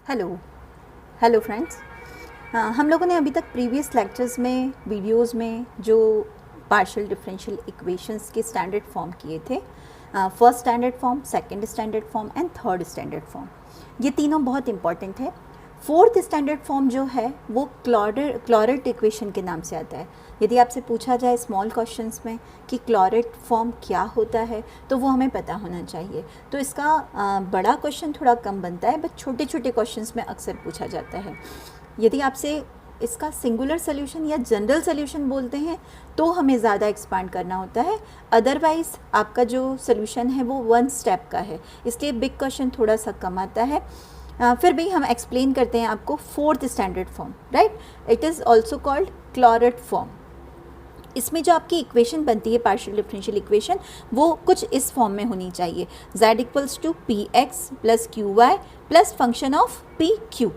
Hello hello friends. हम लोगों ने अभी तक प्रीवियस लेक्चर्स में वीडियोस में जो पार्शियल डिफरेंशियल इक्वेशंस के स्टैंडर्ड फॉर्म किए थे, first standard form, second standard form and third standard form, ये तीनों बहुत इंपॉर्टेंट है। फोर्थ स्टैंडर्ड फॉर्म जो है वो क्लॉरेट इक्वेशन के नाम से आता है। यदि आपसे पूछा जाए स्मॉल क्वेश्चंस में कि क्लॉरेट फॉर्म क्या होता है तो वो हमें पता होना चाहिए। तो इसका बड़ा क्वेश्चन थोड़ा कम बनता है, बट छोटे छोटे क्वेश्चंस में अक्सर पूछा जाता है। यदि आपसे इसका सिंगुलर सोल्यूशन या जनरल सोल्यूशन बोलते हैं तो हमें ज़्यादा एक्सपांड करना होता है, अदरवाइज़ आपका जो सोल्यूशन है वो वन स्टेप का है, इसलिए बिग क्वेश्चन थोड़ा सा कम आता है। फिर भी हम एक्सप्लेन करते हैं आपको fourth standard form, right. It is also called Clairaut form. इसमें जो आपकी इक्वेशन बनती है पार्शियल डिफरेंशियल इक्वेशन, वो कुछ इस फॉर्म में होनी चाहिए। z equals to p x plus q y plus function of p q.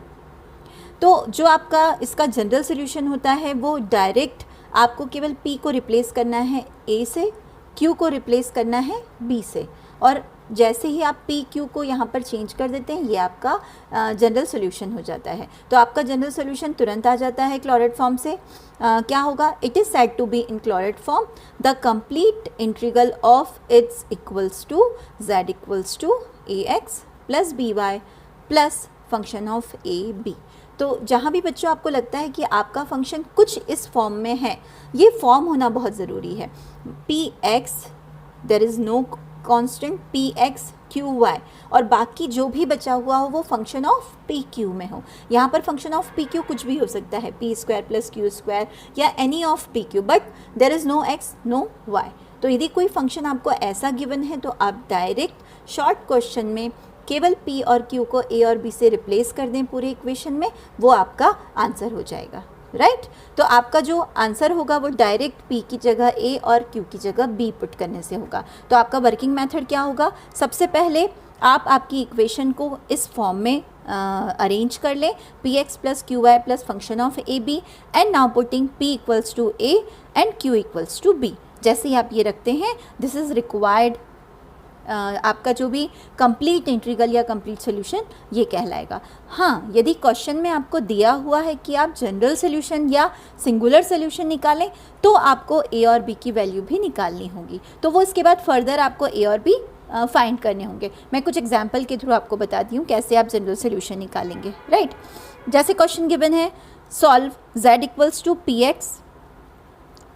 तो जो आपका इसका जनरल सोल्यूशन होता है वो डायरेक्ट आपको केवल p को रिप्लेस करना है a से, q को रिप्लेस करना है b से, और जैसे ही आप पी क्यू को यहाँ पर चेंज कर देते हैं ये आपका जनरल सोल्यूशन हो जाता है। तो आपका जनरल सोल्यूशन तुरंत आ जाता है क्लॉरेट फॉर्म से। क्या होगा? It is said to be in Clairaut form the complete integral of its equals to z equals to a x plus b y plus function of a b. तो जहाँ भी बच्चों आपको लगता है कि आपका फंक्शन कुछ इस फॉर्म में है, ये फॉर्म होना बहुत ज़रूरी है। P x, there is no constant p x q y, और बाकी जो भी बचा हुआ हो वो फंक्शन ऑफ पी क्यू में हो। यहाँ पर फंक्शन ऑफ पी क्यू कुछ भी हो सकता है, p square plus q square या any of p q, but there is no x no y. तो यदि कोई फंक्शन आपको ऐसा गिवन है तो आप डायरेक्ट शॉर्ट क्वेश्चन में केवल p और q को a और b से रिप्लेस कर दें पूरे इक्वेशन में, वो आपका आंसर हो जाएगा, राइट। तो आपका जो आंसर होगा वो डायरेक्ट p की जगह a और q की जगह b पुट करने से होगा। तो आपका वर्किंग मेथड क्या होगा? सबसे पहले आप आपकी इक्वेशन को इस फॉर्म में अरेंज कर लें, p x plus q y plus function of a b, and now putting p equals to a and q equals to b। जैसे ही आप ये रखते हैं, दिस इज़ रिक्वायर्ड, आपका जो भी कंप्लीट इंटीग्रल या कंप्लीट सोल्यूशन ये कहलाएगा। हाँ, यदि क्वेश्चन में आपको दिया हुआ है कि आप जनरल सोल्यूशन या सिंगुलर सोल्यूशन निकालें तो आपको ए और बी की वैल्यू भी निकालनी होगी। तो वो इसके बाद फर्दर आपको ए और बी फाइंड करने होंगे। मैं कुछ एग्जाम्पल के थ्रू आपको बताती हूँ कैसे आप जनरल सोल्यूशन निकालेंगे, राइट। जैसे क्वेश्चन गिवन है, solve z equals to p x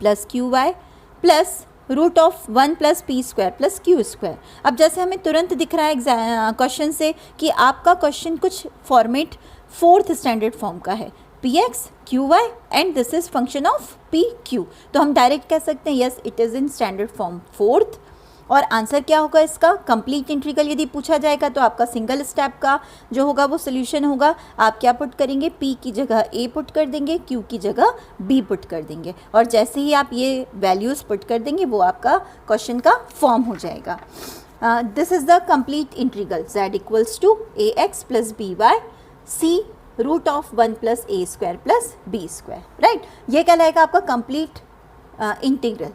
plus q y plus root of 1 plus p square plus q square. अब जैसे हमें तुरंत दिख रहा है क्वेश्चन से कि आपका क्वेश्चन कुछ फॉर्मेट फोर्थ स्टैंडर्ड फॉर्म का है, p x q y and this is function of p q. तो हम डायरेक्ट कह सकते हैं yes it is in standard form fourth. और आंसर क्या होगा इसका? कंप्लीट इंटीग्रल यदि पूछा जाएगा तो आपका सिंगल स्टेप का जो होगा वो सोल्यूशन होगा। आप क्या पुट करेंगे? p की जगह a पुट कर देंगे, q की जगह b पुट कर देंगे, और जैसे ही आप ये वैल्यूज़ पुट कर देंगे वो आपका क्वेश्चन का फॉर्म हो जाएगा। This is the complete integral z equals to a x plus b y c root of 1 plus a square plus b square, right. ये कहलाएगा आपका complete integral.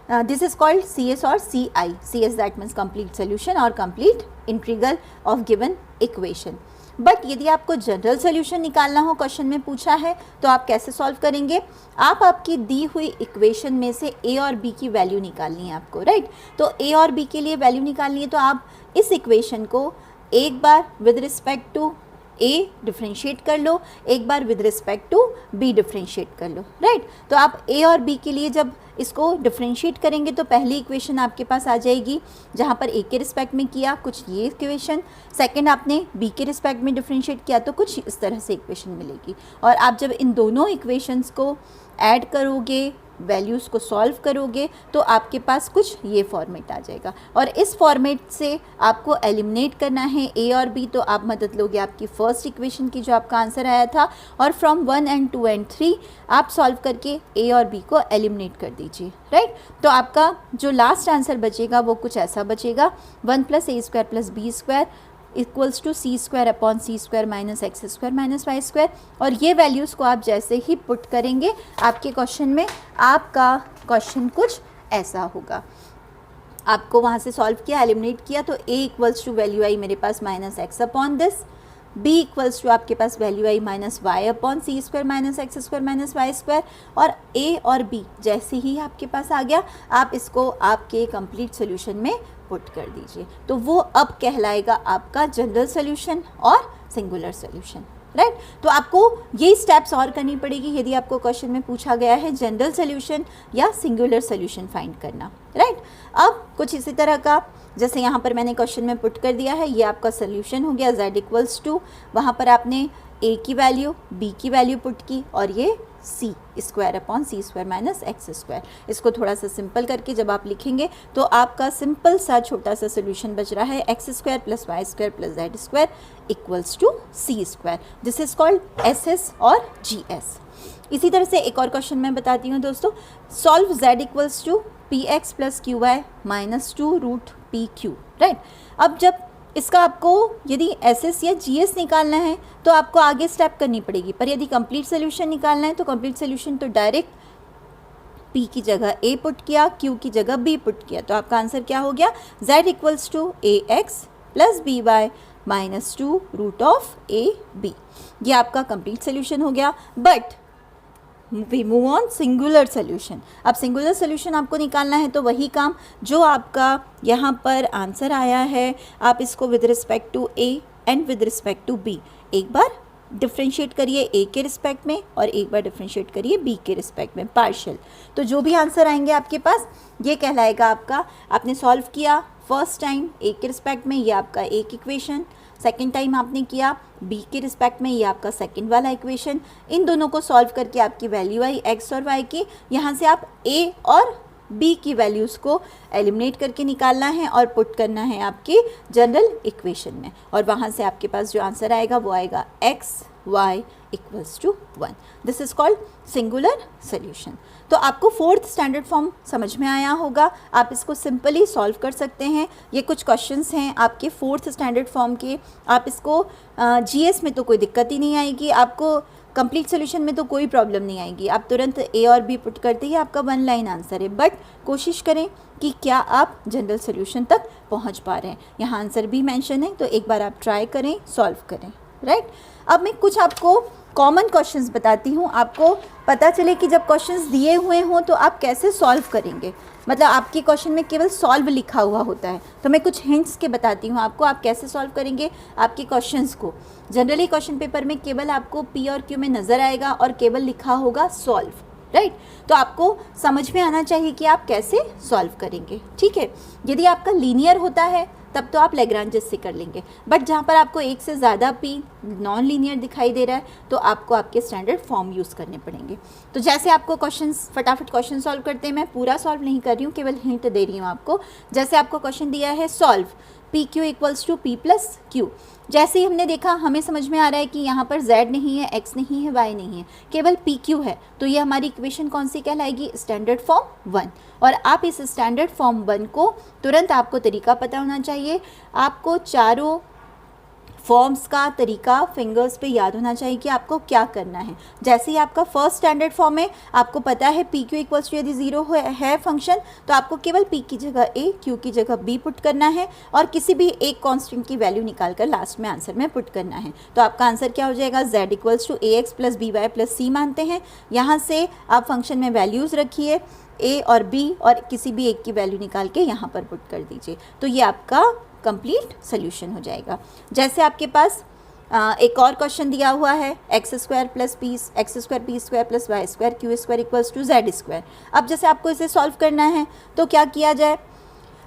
This is called CS और CI। CS that means complete solution और complete integral of given equation. But यदि आपको general solution निकालना हो, question में पूछा है, तो आप कैसे सॉल्व करेंगे? आप आपकी दी हुई इक्वेशन में से a और b की वैल्यू निकालनी है आपको, राइट। तो a और b के लिए वैल्यू निकालनी है तो आप इस इक्वेशन को एक बार with respect to a differentiate कर लो, एक बार with respect to b differentiate कर लो, राइट। तो आप a और b के लिए जब इसको डिफ्रेंशिएट करेंगे तो पहली इक्वेशन आपके पास आ जाएगी जहाँ पर a के रिस्पेक्ट में किया कुछ ये इक्वेशन, सेकंड आपने b के रिस्पेक्ट में डिफ्रेंशिएट किया तो कुछ इस तरह से इक्वेशन मिलेगी। और आप जब इन दोनों इक्वेशंस को ऐड करोगे, वैल्यूज़ को सॉल्व करोगे, तो आपके पास कुछ ये फॉर्मेट आ जाएगा। और इस फॉर्मेट से आपको एलिमिनेट करना है a और b, तो आप मदद लोगे आपकी फर्स्ट इक्वेशन की जो आपका आंसर आया था, और फ्रॉम 1 and 2 and 3 आप सॉल्व करके a और b को एलिमिनेट कर दीजिए, राइट। तो आपका जो लास्ट आंसर बचेगा वो कुछ ऐसा बचेगा, 1 plus a square plus b square equals to c square upon c square minus x square minus y square. और ये वैल्यूज़ को आप जैसे ही पुट करेंगे आपके क्वेश्चन में, आपका क्वेश्चन कुछ ऐसा होगा। आपको वहाँ से सॉल्व किया, एलिमिनेट किया, तो a इक्वल्स टू वैल्यू आई मेरे पास minus x upon this, b equals to आपके पास वैल्यू आई minus y upon c square minus x square minus y square, और a और b जैसे ही आपके पास आ गया आप इसको आपके कंप्लीट सोल्यूशन में पुट कर दीजिए, तो वो अब कहलाएगा आपका जनरल सोल्यूशन और सिंगुलर सोल्यूशन, राइट। तो आपको ये स्टेप्स और करनी पड़ेगी यदि आपको क्वेश्चन में पूछा गया है जनरल सोल्यूशन या सिंगुलर सोल्यूशन फाइंड करना, राइट। अब कुछ इसी तरह का, जैसे यहाँ पर मैंने क्वेश्चन में पुट कर दिया है, ये आपका सोल्यूशन हो गया z इक्वल्स टू, वहाँ पर आपने a की वैल्यू b की वैल्यू पुट की, और ये c square upon c square minus x square. इसको थोड़ा सा सिंपल करके जब आप लिखेंगे तो आपका सिंपल सा छोटा सा सोल्यूशन बच रहा है x square plus y square plus z square equals to c square. This is called s s और जी एस। इसी तरह से एक और क्वेश्चन मैं बताती हूँ दोस्तों, solve z equals to p x plus q y minus two root p q, right. अब जब इसका आपको यदि एस एस या जी एस निकालना है तो आपको आगे स्टेप करनी पड़ेगी, पर यदि कंप्लीट सोल्यूशन निकालना है तो कंप्लीट सोल्यूशन तो डायरेक्ट p की जगह a पुट किया, q की जगह b पुट किया, तो आपका आंसर क्या हो गया, z equals to a x plus b y minus two root of a b. ये आपका कंप्लीट सोल्यूशन हो गया। But we move on singular solution. अब सिंगुलर सोल्यूशन आपको निकालना है तो वही काम जो आपका यहाँ पर आंसर आया है, आप इसको with respect to a and with respect to b एक बार डिफ्रेंशिएट करिए a के रिस्पेक्ट में और एक बार डिफ्रेंशिएट करिए b के रिस्पेक्ट में, पार्शियल। तो जो भी आंसर आएंगे आपके पास ये कहलाएगा आपका, आपने सॉल्व किया फर्स्ट टाइम a के रिस्पेक्ट में, ये आपका एक इक्वेशन, सेकेंड टाइम आपने किया b के रिस्पेक्ट में, ये आपका सेकेंड वाला इक्वेशन। इन दोनों को सॉल्व करके आपकी वैल्यू आई x और y की, यहाँ से आप a और b की वैल्यूज़ को एलिमिनेट करके निकालना है और पुट करना है आपकी जनरल इक्वेशन में, और वहाँ से आपके पास जो आंसर आएगा वो आएगा x y equals to 1। This is called singular solution. तो आपको फोर्थ स्टैंडर्ड फॉर्म समझ में आया होगा, आप इसको सिंपली सॉल्व कर सकते हैं। ये कुछ क्वेश्चंस हैं आपके फोर्थ स्टैंडर्ड फॉर्म के, आप इसको जीएस में तो कोई दिक्कत ही नहीं आएगी, आपको कंप्लीट सोल्यूशन में तो कोई प्रॉब्लम नहीं आएगी, आप तुरंत ए और बी पुट करते ही आपका वन लाइन आंसर है। बट कोशिश करें कि क्या आप जनरल सोल्यूशन तक पहुंच पा रहे हैं। यहाँ आंसर भी मेंशन है, तो एक बार आप ट्राई करें, सॉल्व करें, राइट। अब मैं कुछ आपको कॉमन क्वेश्चंस बताती हूँ, आपको पता चले कि जब क्वेश्चंस दिए हुए हों तो आप कैसे सॉल्व करेंगे। मतलब आपके क्वेश्चन में केवल सॉल्व लिखा हुआ होता है, तो मैं कुछ हिंट्स के बताती हूँ आपको, आप कैसे सॉल्व करेंगे आपके क्वेश्चंस को। जनरली क्वेश्चन पेपर में केवल आपको पी और क्यू में नज़र आएगा और केवल लिखा होगा सॉल्व, राइट। तो आपको समझ में आना चाहिए कि आप कैसे सॉल्व करेंगे, ठीक है। यदि आपका लीनियर होता है तब तो आप लैग्रांजेस से कर लेंगे, बट जहाँ पर आपको एक से ज़्यादा p नॉन लीनियर दिखाई दे रहा है तो आपको आपके स्टैंडर्ड फॉर्म यूज़ करने पड़ेंगे। तो जैसे आपको क्वेश्चंस फटाफट क्वेश्चन सॉल्व करते हैं, मैं पूरा सॉल्व नहीं कर रही हूँ, केवल हिंट दे रही हूँ आपको। जैसे आपको क्वेश्चन दिया है solve p q equals to p plus q, जैसे ही हमने देखा हमें समझ में आ रहा है कि यहाँ पर z नहीं है, x नहीं है, y नहीं है, केवल पी क्यू है, तो ये हमारी इक्वेशन कौन सी कहलाएगी, स्टैंडर्ड फॉर्म 1। और आप इस स्टैंडर्ड फॉर्म 1 को तुरंत, आपको तरीका पता होना चाहिए, आपको चारों फॉर्म्स का तरीका फिंगर्स पे याद होना चाहिए कि आपको क्या करना है। जैसे ही आपका फर्स्ट स्टैंडर्ड फॉर्म है, आपको पता है पी क्यू इक्वल्स टू यदि 0 है फंक्शन, तो आपको केवल p की जगह a, q की जगह b पुट करना है और किसी भी एक कांस्टेंट की वैल्यू निकाल कर लास्ट में आंसर में पुट करना है। तो आपका आंसर क्या हो जाएगा, z equals to a x plus b y plus c मानते हैं। यहाँ से आप फंक्शन में वैल्यूज़ रखिए a और b और किसी भी एक की वैल्यू निकाल के यहाँ पर पुट कर दीजिए, तो ये आपका कंप्लीट सोल्यूशन हो जाएगा। जैसे आपके पास एक और क्वेश्चन दिया हुआ है x square plus p square plus y square q square equals to z square. अब जैसे आपको इसे सॉल्व करना है तो क्या किया जाए,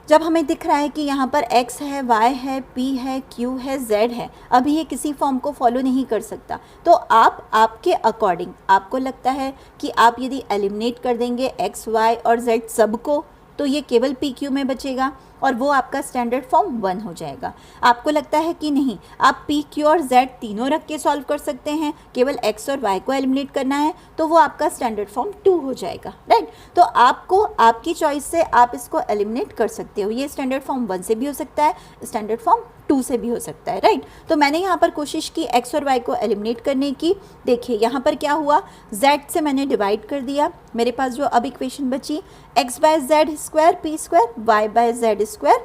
जब हमें दिख रहा है कि यहाँ पर x है, y है, p है, q है, z है, अभी ये किसी फॉर्म को फॉलो नहीं कर सकता, तो आप आपके अकॉर्डिंग, आपको लगता है कि आप यदि एलिमिनेट कर देंगे x, y और z सबको, तो ये केवल पी क्यू में बचेगा और वो आपका स्टैंडर्ड फॉर्म 1 हो जाएगा। आपको लगता है कि नहीं, आप पी क्यू और जेड तीनों रख के सॉल्व कर सकते हैं, केवल एक्स और वाई को एलिमिनेट करना है, तो वो आपका स्टैंडर्ड फॉर्म 2 हो जाएगा, राइट। तो आपको आपकी चॉइस से आप इसको एलिमिनेट कर सकते हो। ये स्टैंडर्ड फॉर्म 1 से भी हो सकता है, स्टैंडर्ड फॉर्म 2 से भी हो सकता है, राइट। तो मैंने यहाँ पर कोशिश की एक्स और वाई को एलिमिनेट करने की। देखिए यहाँ पर क्या हुआ, जेड से मैंने डिवाइड कर दिया, मेरे पास जो अब इक्वेशन बची x by z square p square, y by z square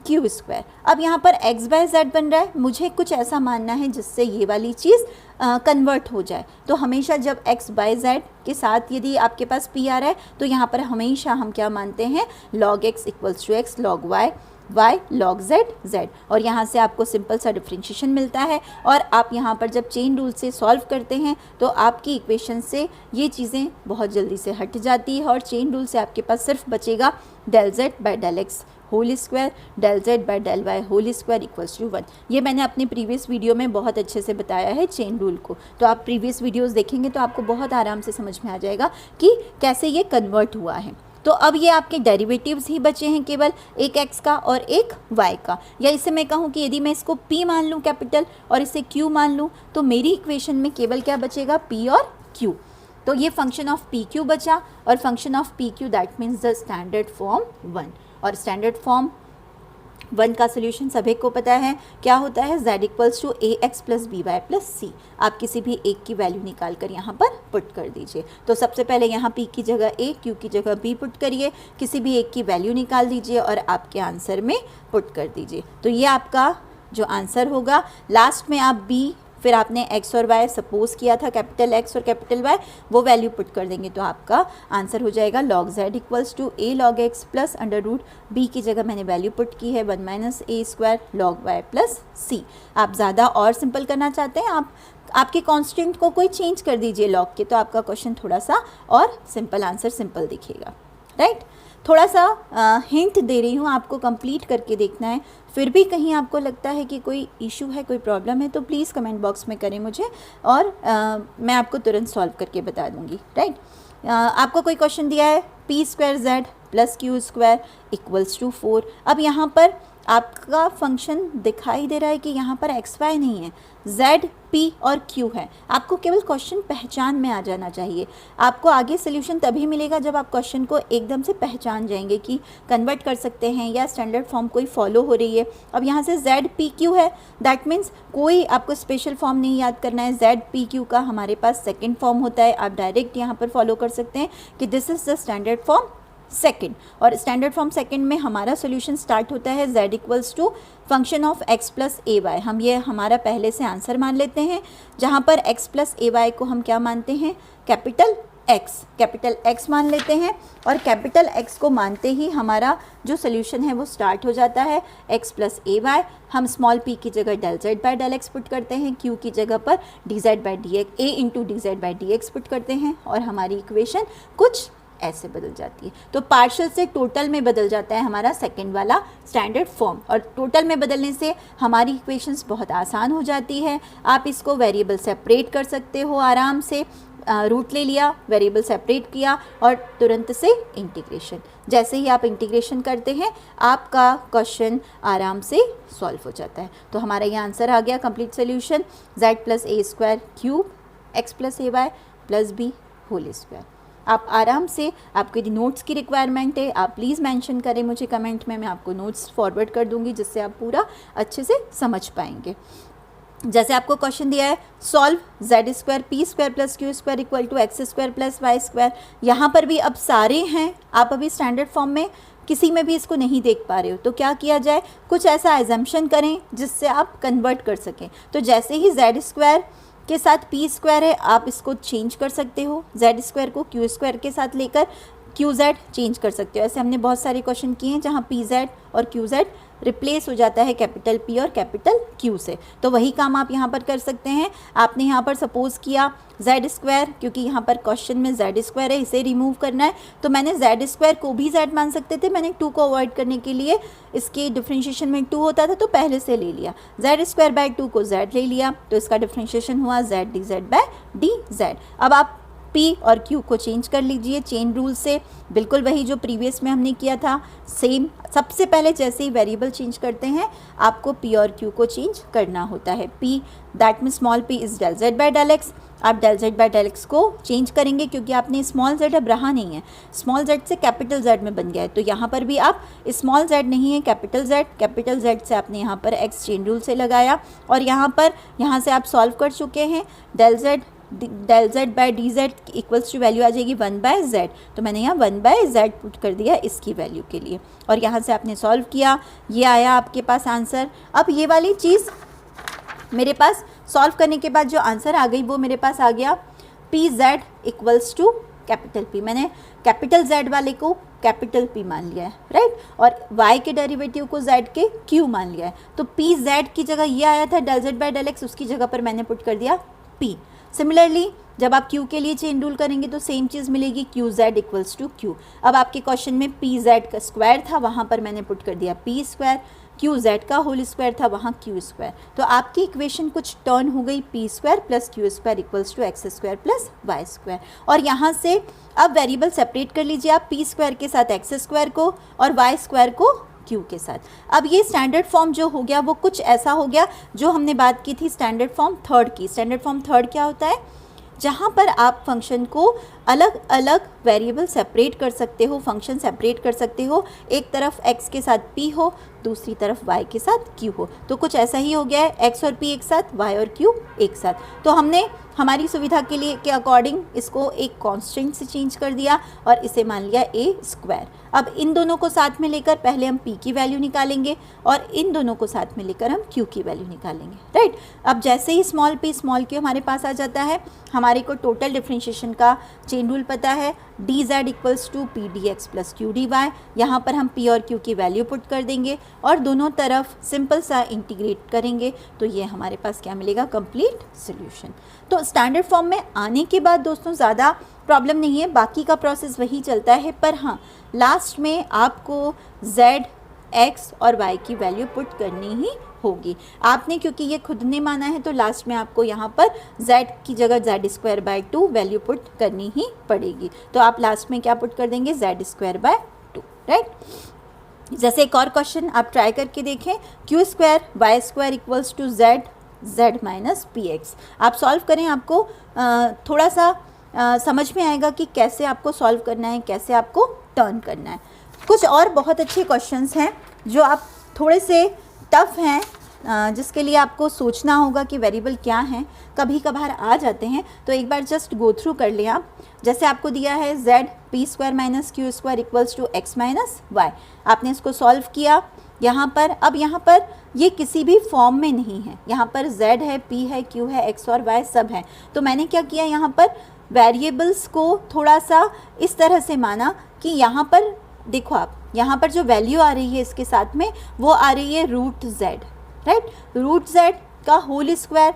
q square. अब यहाँ पर x बाय जेड बन रहा है, मुझे कुछ ऐसा मानना है जिससे ये वाली चीज़ कन्वर्ट हो जाए। तो हमेशा जब x बाय जेड के साथ यदि आपके पास p आ रहा है तो यहाँ पर हमेशा हम क्या मानते हैं, log x equals to x log y log z। और यहाँ से आपको सिंपल सा डिफ्रेंशिएशन मिलता है और आप यहाँ पर जब चेन रूल से सॉल्व करते हैं तो आपकी इक्वेशन से ये चीज़ें बहुत जल्दी से हट जाती है और चेन रूल से आपके पास सिर्फ बचेगा del z by del x whole square del z by del y whole square equals to 1। ये मैंने अपने प्रीवियस वीडियो में बहुत अच्छे से बताया है चेन रूल को, तो आप प्रीवियस वीडियोस देखेंगे तो आपको बहुत आराम से समझ में आ जाएगा कि कैसे ये कन्वर्ट हुआ है। तो अब ये आपके डेरिवेटिव्स ही बचे हैं केवल, एक x का और एक y का। या इसे मैं कहूँ कि यदि मैं इसको p मान लूँ कैपिटल और इसे q मान लूँ तो मेरी इक्वेशन में केवल क्या बचेगा, p और q। तो ये फंक्शन ऑफ पी क्यू बचा और function of p Q that means the standard form 1। और स्टैंडर्ड फॉर्म 1 का सोल्यूशन सभी को पता है क्या होता है, z equals to a x plus b y plus c. आप किसी भी एक की वैल्यू निकाल कर यहाँ पर पुट कर दीजिए। तो सबसे पहले यहाँ p की जगह a, q की जगह b पुट करिए, किसी भी एक की वैल्यू निकाल दीजिए और आपके आंसर में पुट कर दीजिए। तो ये आपका जो आंसर होगा, लास्ट में आप b फिर आपने x और y सपोज किया था कैपिटल X और कैपिटल Y, वो वैल्यू पुट कर देंगे तो आपका आंसर हो जाएगा log z equals to a log x plus under root b की जगह मैंने वैल्यू पुट की है 1 minus a square log y plus c। आप ज़्यादा और सिंपल करना चाहते हैं, आप आपके कांस्टेंट को कोई चेंज कर दीजिए log के, तो आपका क्वेश्चन थोड़ा सा और सिंपल, आंसर सिंपल दिखेगा, राइट। थोड़ा सा हिंट दे रही हूँ, आपको कंप्लीट करके देखना है। फिर भी कहीं आपको लगता है कि कोई इशू है, कोई प्रॉब्लम है तो प्लीज़ कमेंट बॉक्स में करें मुझे और मैं आपको तुरंत सॉल्व करके बता दूँगी, राइट। आपको कोई क्वेश्चन दिया है p square z plus q square equals to 4। अब यहाँ पर आपका फंक्शन दिखाई दे रहा है कि यहाँ पर एक्स वाई नहीं है, z p और q है। आपको केवल क्वेश्चन पहचान में आ जाना चाहिए। आपको आगे सोल्यूशन तभी मिलेगा जब आप क्वेश्चन को एकदम से पहचान जाएंगे कि कन्वर्ट कर सकते हैं या स्टैंडर्ड फॉर्म कोई फॉलो हो रही है। अब यहाँ से z p q है, दैट मीन्स कोई आपको स्पेशल फॉर्म नहीं याद करना है। z p q का हमारे पास सेकेंड फॉर्म होता है, आप डायरेक्ट यहाँ पर फॉलो कर सकते हैं कि this is the standard form second. और स्टैंडर्ड फॉर्म सेकेंड में हमारा सोल्यूशन स्टार्ट होता है z equals to function of x plus a y. हम ये हमारा पहले से आंसर मान लेते हैं, जहाँ पर x प्लस ए वाई को हम क्या मानते हैं, कैपिटल X मान लेते हैं। और कैपिटल X को मानते ही हमारा जो सोल्यूशन है वो स्टार्ट हो जाता है x प्लस ए वाई। हम स्मॉल p की जगह del z by del x put करते हैं, q की जगह पर dz by dx a into dz by dx put करते हैं और हमारी इक्वेशन कुछ ऐसे बदल जाती है। तो पार्शियल से टोटल में बदल जाता है हमारा सेकंड वाला स्टैंडर्ड फॉर्म, और टोटल में बदलने से हमारी इक्वेशंस बहुत आसान हो जाती है। आप इसको वेरिएबल सेपरेट कर सकते हो आराम से, रूट ले लिया, वेरिएबल सेपरेट किया और तुरंत से इंटीग्रेशन। जैसे ही आप इंटीग्रेशन करते हैं आपका क्वेश्चन आराम से सॉल्व हो जाता है। तो हमारा ये आंसर आ गया complete solution, z plus a square cube x plus a y plus b whole square. आप आराम से, आपको यदि नोट्स की रिक्वायरमेंट है आप प्लीज़ मेंशन करें मुझे कमेंट में, मैं आपको नोट्स फॉरवर्ड कर दूंगी जिससे आप पूरा अच्छे से समझ पाएंगे। जैसे आपको क्वेश्चन दिया है solve z square p square plus q square equal to x square plus y square. यहाँ पर भी अब सारे हैं, आप अभी स्टैंडर्ड फॉर्म में किसी में भी इसको नहीं देख पा रहे हो तो क्या किया जाए, कुछ ऐसा एजम्पशन करें जिससे आप कन्वर्ट कर सकें। तो जैसे ही z स्क्वायर के साथ पी स्क्वायर है आप इसको चेंज कर सकते हो, z स्क्वायर को क्यू स्क्वायर के साथ लेकर क्यू जेड चेंज कर सकते हो। ऐसे हमने बहुत सारे क्वेश्चन किए हैं जहाँ पी जेड और क्यू जेड रिप्लेस हो जाता है कैपिटल P और कैपिटल Q से, तो वही काम आप यहाँ पर कर सकते हैं। आपने यहाँ पर सपोज किया z स्क्वायर, क्योंकि यहाँ पर क्वेश्चन में z स्क्वायर है इसे रिमूव करना है, तो मैंने z स्क्वायर को भी z मान सकते थे, मैंने 2 को अवॉइड करने के लिए, इसके डिफ्रेंशिएशन में 2 होता था तो पहले से ले लिया, z स्क्वायर बाय 2 को z ले लिया तो इसका डिफ्रेंशिएशन हुआ z d z by d z. अब आप P और Q को चेंज कर लीजिए चेन रूल से, बिल्कुल वही जो प्रीवियस में हमने किया था सेम। सबसे पहले जैसे ही वेरिएबल चेंज करते हैं आपको P और Q को चेंज करना होता है। P that mean small p is del z by del x। आप del z by del x को चेंज करेंगे क्योंकि आपने स्मॉल z अब रहा नहीं है, स्मॉल z से कैपिटल Z में बन गया है, तो यहाँ पर भी आप स्मॉल z नहीं है कैपिटल Z से आपने यहाँ पर x चेन रूल से लगाया और यहाँ से आप सॉल्व कर चुके हैं। del z del z by d z equals to value आ जाएगी 1 बाय जेड, तो मैंने यहाँ 1 बाय जेड पुट कर दिया इसकी वैल्यू के लिए, और यहाँ से आपने सॉल्व किया, ये आया आपके पास आंसर। अब ये वाली चीज़ मेरे पास सॉल्व करने के बाद जो आंसर आ गई वो मेरे पास आ गया p z equals to capital p. मैंने कैपिटल जेड वाले को कैपिटल पी मान लिया है, राइट, और y के डेरिवेटिव को z के q मान लिया है। तो पी जेड की जगह ये आया था del z by del x, उसकी जगह पर मैंने पुट कर दिया p। सिमिलरली जब आप q के लिए चेन रूल करेंगे तो सेम चीज़ मिलेगी, q z equals to q। अब आपके क्वेश्चन में पी जेड का स्क्वायर था, वहाँ पर मैंने पुट कर दिया पी स्क्वायर, क्यू जेड का होल स्क्वायर था, वहाँ क्यू स्क्वायर। तो आपकी इक्वेशन कुछ टर्न हो गई p square plus q square equals to x square plus y square. और यहाँ से अब वेरिएबल सेपरेट कर लीजिए आप, पी स्क्वायर के साथ एक्स स्क्वायर को और वाई स्क्वायर को क्यू के साथ। अब ये स्टैंडर्ड फॉर्म जो हो गया वो कुछ ऐसा हो गया जो हमने बात की थी स्टैंडर्ड फॉर्म थर्ड की। स्टैंडर्ड फॉर्म थर्ड क्या होता है? जहाँ पर आप फंक्शन को अलग अलग वेरिएबल सेपरेट कर सकते हो, फंक्शन सेपरेट कर सकते हो, एक तरफ x के साथ p हो, दूसरी तरफ y के साथ q हो। तो कुछ ऐसा ही हो गया है, x और p एक साथ, y और q एक साथ। तो हमने हमारी सुविधा के लिए के अकॉर्डिंग इसको एक कांस्टेंट से चेंज कर दिया और इसे मान लिया a स्क्वायर। अब इन दोनों को साथ में लेकर पहले हम p की वैल्यू निकालेंगे और इन दोनों को साथ में लेकर हम q की वैल्यू निकालेंगे, राइट। अब जैसे ही स्मॉल p स्मॉल q हमारे पास आ जाता है, हमारे को टोटल डिफरेंशिएशन का चेन रूल पता है, d z equals to p d x plus q d y. यहाँ पर हम p और q की वैल्यू पुट कर देंगे और दोनों तरफ सिंपल सा इंटीग्रेट करेंगे, तो ये हमारे पास क्या मिलेगा? Complete solution. तो स्टैंडर्ड फॉर्म में आने के बाद दोस्तों ज़्यादा प्रॉब्लम नहीं है, बाकी का प्रोसेस वही चलता है, पर हाँ लास्ट में आपको z, x और y की वैल्यू पुट करनी ही होगी। आपने क्योंकि ये खुद ने माना है तो लास्ट में आपको यहाँ पर z की जगह z square by 2 value put करनी ही पड़ेगी। तो आप लास्ट में क्या पुट कर देंगे? z square by 2, right. जैसे एक और क्वेश्चन आप ट्राई करके देखें, q square y square equals to z minus p x. आप सॉल्व करें, आपको थोड़ा सा समझ में आएगा कि कैसे आपको सॉल्व करना है, कैसे आपको टर्न करना है। कुछ और बहुत अच्छे क्वेश्चंस हैं जो आप थोड़े से टफ हैं, जिसके लिए आपको सोचना होगा कि वेरिएबल क्या हैं, कभी कभार आ जाते हैं, तो एक बार जस्ट गो थ्रू कर लें आप। जैसे आपको दिया है z p square minus q square equals to x minus y, आपने इसको सॉल्व किया यहाँ पर। अब यहाँ पर ये किसी भी फॉर्म में नहीं है, यहाँ पर z है, p है, q है, x और y सब है। तो मैंने क्या किया, यहाँ पर वेरिएबल्स को थोड़ा सा इस तरह से माना कि यहाँ पर देखो आप, यहाँ पर जो वैल्यू आ रही है इसके साथ में वो आ रही है root z, right, root z का होल स्क्वायर।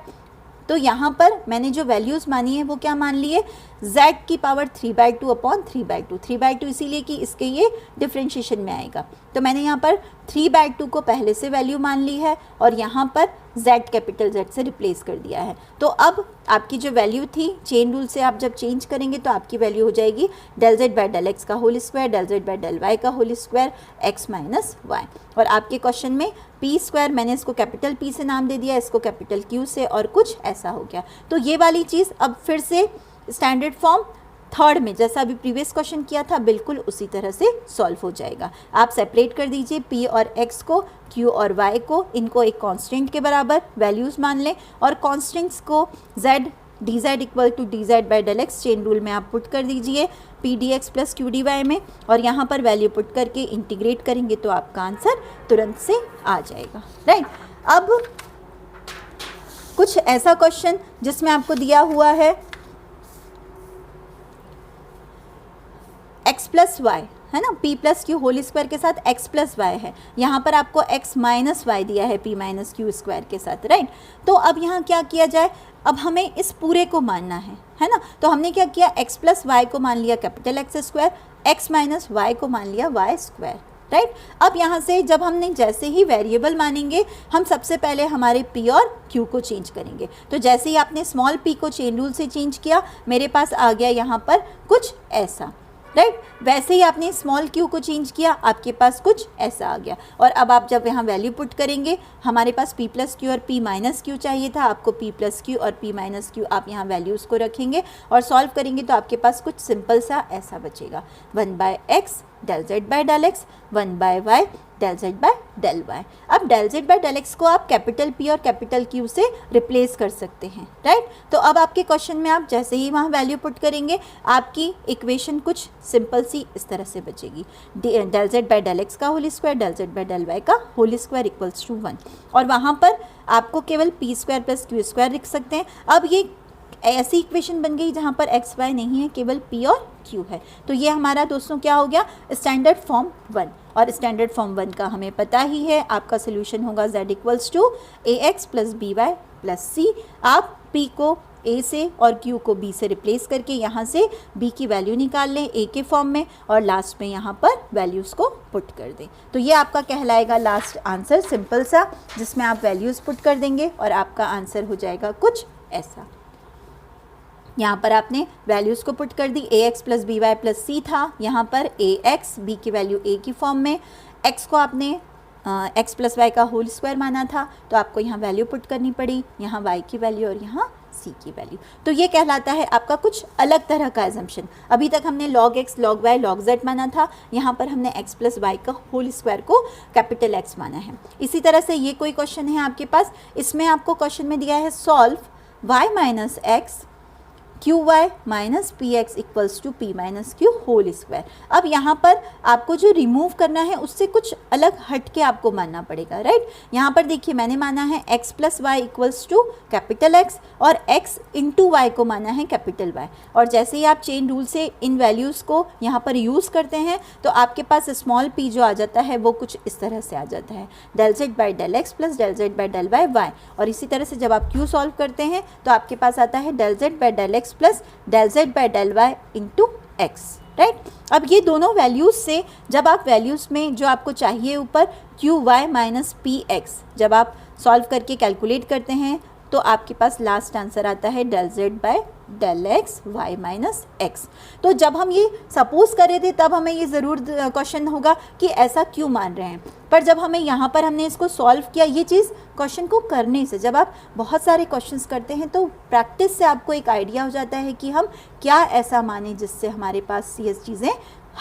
तो यहाँ पर मैंने जो वैल्यूज़ मानी है वो क्या मान लिए? z की पावर 3/2 अपॉन 3/2। 3/2 इसीलिए कि इसके ये डिफ्रेंशिएशन में आएगा, तो मैंने यहाँ पर 3/2 को पहले से वैल्यू मान ली है और यहाँ पर z कैपिटल Z से रिप्लेस कर दिया है। तो अब आपकी जो वैल्यू थी, चेन रूल से आप जब चेंज करेंगे तो आपकी वैल्यू हो जाएगी del z by del x का whole square, del z by del y का whole square, x minus y। और आपके क्वेश्चन में p स्क्वायर मैंने इसको कैपिटल P से नाम दे दिया, इसको कैपिटल Q से, और कुछ ऐसा हो गया। तो ये वाली चीज़ अब फिर से स्टैंडर्ड फॉर्म थर्ड में जैसा अभी प्रीवियस क्वेश्चन किया था बिल्कुल उसी तरह से सॉल्व हो जाएगा। आप सेपरेट कर दीजिए p और x को, q और y को, इनको एक कांस्टेंट के बराबर वैल्यूज़ मान लें और कांस्टेंट्स को z d z equal to d z by del x chain rule में आप पुट कर दीजिए p d x plus q d y में, और यहाँ पर वैल्यू पुट करके इंटीग्रेट करेंगे तो आपका आंसर तुरंत से आ जाएगा, राइट। अब कुछ ऐसा क्वेश्चन जिसमें आपको दिया हुआ है x प्लस वाई, है ना, p plus q whole square के साथ x प्लस वाई है, यहाँ पर आपको x माइनस वाई दिया है p माइनस क्यू स्क्वायर के साथ, राइट। तो अब यहाँ क्या किया जाए, अब हमें इस पूरे को मानना है ना। तो हमने क्या किया, x प्लस वाई को मान लिया capital x square, x minus y को मान लिया वाई स्क्वायर, राइट। अब यहाँ से जब हमने जैसे ही वेरिएबल मानेंगे हम सबसे पहले हमारे p और q को चेंज करेंगे। तो जैसे ही आपने स्मॉल p को चेन रूल से चेंज किया, मेरे पास आ गया यहाँ पर कुछ ऐसा, राइट। वैसे ही आपने स्मॉल q को चेंज किया, आपके पास कुछ ऐसा आ गया। और अब आप जब यहाँ वैल्यू पुट करेंगे, हमारे पास p प्लस क्यू और p माइनस क्यू चाहिए था, आपको p प्लस क्यू और p माइनस क्यू आप यहाँ वैल्यूज़ को रखेंगे और सॉल्व करेंगे तो आपके पास कुछ सिंपल सा ऐसा बचेगा, 1/x del z by del x, 1 by y del z by del y. अब del z by del x को आप कैपिटल पी और कैपिटल क्यू से रिप्लेस कर सकते हैं, राइट। तो अब आपके क्वेश्चन में आप जैसे ही वहाँ वैल्यू पुट करेंगे आपकी इक्वेशन कुछ सिंपल सी इस तरह से बचेगी, del z by del x का whole square del z by del y का होल स्क्वायर इक्वल्स टू 1, और वहाँ पर आपको केवल p square plus q square लिख सकते हैं। अब ये ऐसी इक्वेशन बन गई जहाँ पर एक्स वाई नहीं है, केवल पी और क्यू है। तो ये हमारा दोस्तों क्या हो गया, स्टैंडर्ड फॉर्म 1, और स्टैंडर्ड फॉर्म 1 का हमें पता ही है आपका सोल्यूशन होगा z equals to a x plus b y plus c. आप p को a से और q को b से रिप्लेस करके यहाँ से b की वैल्यू निकाल लें a के फॉर्म में, और लास्ट में यहाँ पर वैल्यूज़ को पुट कर दें। तो ये आपका कहलाएगा लास्ट आंसर, सिंपल सा, जिसमें आप वैल्यूज़ पुट कर देंगे और आपका आंसर हो जाएगा कुछ ऐसा। यहाँ पर आपने वैल्यूज़ को पुट कर दी, a x plus b y plus c था, यहाँ पर ए एक्स बी की वैल्यू ए की फॉर्म में, एक्स को आपने एक्स प्लस वाई का होल स्क्वायर माना था तो आपको यहाँ वैल्यू पुट करनी पड़ी, यहाँ वाई की वैल्यू और यहाँ सी की वैल्यू। तो ये कहलाता है आपका कुछ अलग तरह का एजम्पशन। अभी तक हमने log x log y log z माना था, यहाँ पर हमने एक्स प्लस वाई का होल स्क्वायर को कैपिटल एक्स माना है। इसी तरह से ये कोई क्वेश्चन है आपके पास, इसमें आपको क्वेश्चन में दिया है solve y minus x q y minus p x equals to p minus q whole square. अब यहाँ पर आपको जो रिमूव करना है उससे कुछ अलग हट के आपको मानना पड़ेगा, राइट। यहाँ पर देखिए मैंने माना है x plus y equals to capital x और एक्स इंटू वाई को माना है कैपिटल वाई, और जैसे ही आप चेन रूल से इन वैल्यूज़ को यहाँ पर यूज़ करते हैं तो आपके पास स्मॉल पी जो आ जाता है वो कुछ इस तरह से आ जाता है, del z by del x plus del z by del y y. और इसी तरह से जब आप क्यू सॉल्व करते हैं तो आपके पास आता है del z by del x plus del z by del y into x, right. अब ये दोनों वैल्यूज़ से जब आप वैल्यूज़ में जो आपको चाहिए ऊपर q y minus p x जब आप सॉल्व करके कैलकुलेट करते हैं तो आपके पास लास्ट आंसर आता है del z by del x y minus x. तो जब हम ये सपोज कर रहे थे तब हमें ये ज़रूर क्वेश्चन होगा कि ऐसा क्यों मान रहे हैं, पर जब हमें यहाँ पर हमने इसको सॉल्व किया, ये चीज़ क्वेश्चन को करने से, जब आप बहुत सारे क्वेश्चंस करते हैं तो प्रैक्टिस से आपको एक आइडिया हो जाता है कि हम क्या ऐसा माने जिससे हमारे पास ये चीज़ें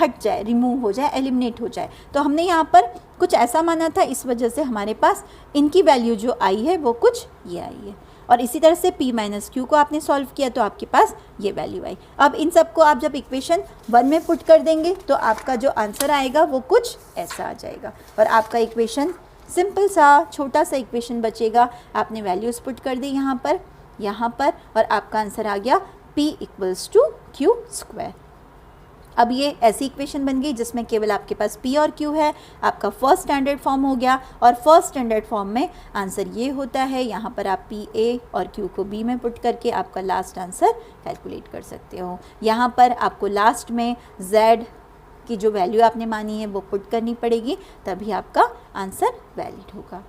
हट जाए, रिमूव हो जाए, एलिमिनेट हो जाए। तो हमने यहाँ पर कुछ ऐसा माना था, इस वजह से हमारे पास इनकी वैल्यू जो आई है वो कुछ ये आई है, और इसी तरह से p माइनस क्यू को आपने सॉल्व किया तो आपके पास ये वैल्यू आई। अब इन सबको आप जब इक्वेशन 1 में पुट कर देंगे तो आपका जो आंसर आएगा वो कुछ ऐसा आ जाएगा, और आपका इक्वेशन सिंपल सा छोटा सा इक्वेशन बचेगा। आपने वैल्यूज़ पुट कर दी यहाँ पर, और आपका आंसर आ गया p equals to q square. अब ये ऐसी इक्वेशन बन गई जिसमें केवल आपके पास p और q है, आपका फर्स्ट स्टैंडर्ड फॉर्म हो गया, और फर्स्ट स्टैंडर्ड फॉर्म में आंसर ये होता है। यहाँ पर आप p a और q को b में पुट करके आपका लास्ट आंसर कैलकुलेट कर सकते हो। यहाँ पर आपको लास्ट में z की जो वैल्यू आपने मानी है वो पुट करनी पड़ेगी, तभी आपका आंसर वैलिड होगा।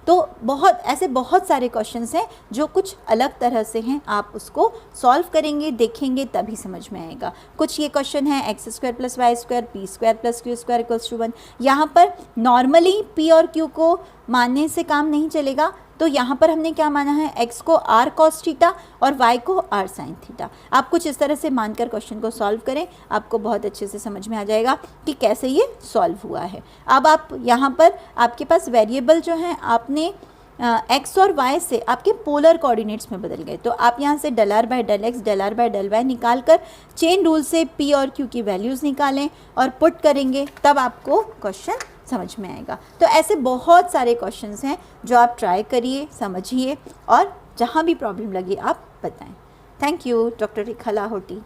तो बहुत सारे क्वेश्चंस हैं जो कुछ अलग तरह से हैं, आप उसको सॉल्व करेंगे, देखेंगे, तभी समझ में आएगा। कुछ ये क्वेश्चन है x square plus y square p square plus q square equals to 1। यहाँ पर नॉर्मली पी और क्यू को मानने से काम नहीं चलेगा, तो यहाँ पर हमने क्या माना है, x को r cos थीटा और y को r sin थीटा। आप कुछ इस तरह से मानकर क्वेश्चन को सॉल्व करें, आपको बहुत अच्छे से समझ में आ जाएगा कि कैसे ये सॉल्व हुआ है। अब आप यहाँ पर आपके पास वेरिएबल जो हैं आपने x और y से आपके पोलर कोऑर्डिनेट्स में बदल गए, तो आप यहाँ से del r by del x del r by del y निकाल कर चेन रूल से p और q की वैल्यूज़ निकालें और पुट करेंगे, तब आपको क्वेश्चन समझ में आएगा। तो ऐसे बहुत सारे क्वेश्चंस हैं जो आप ट्राई करिए, समझिए, और जहाँ भी प्रॉब्लम लगे आप बताएं। Thank you, doctor Rekha Lahoti.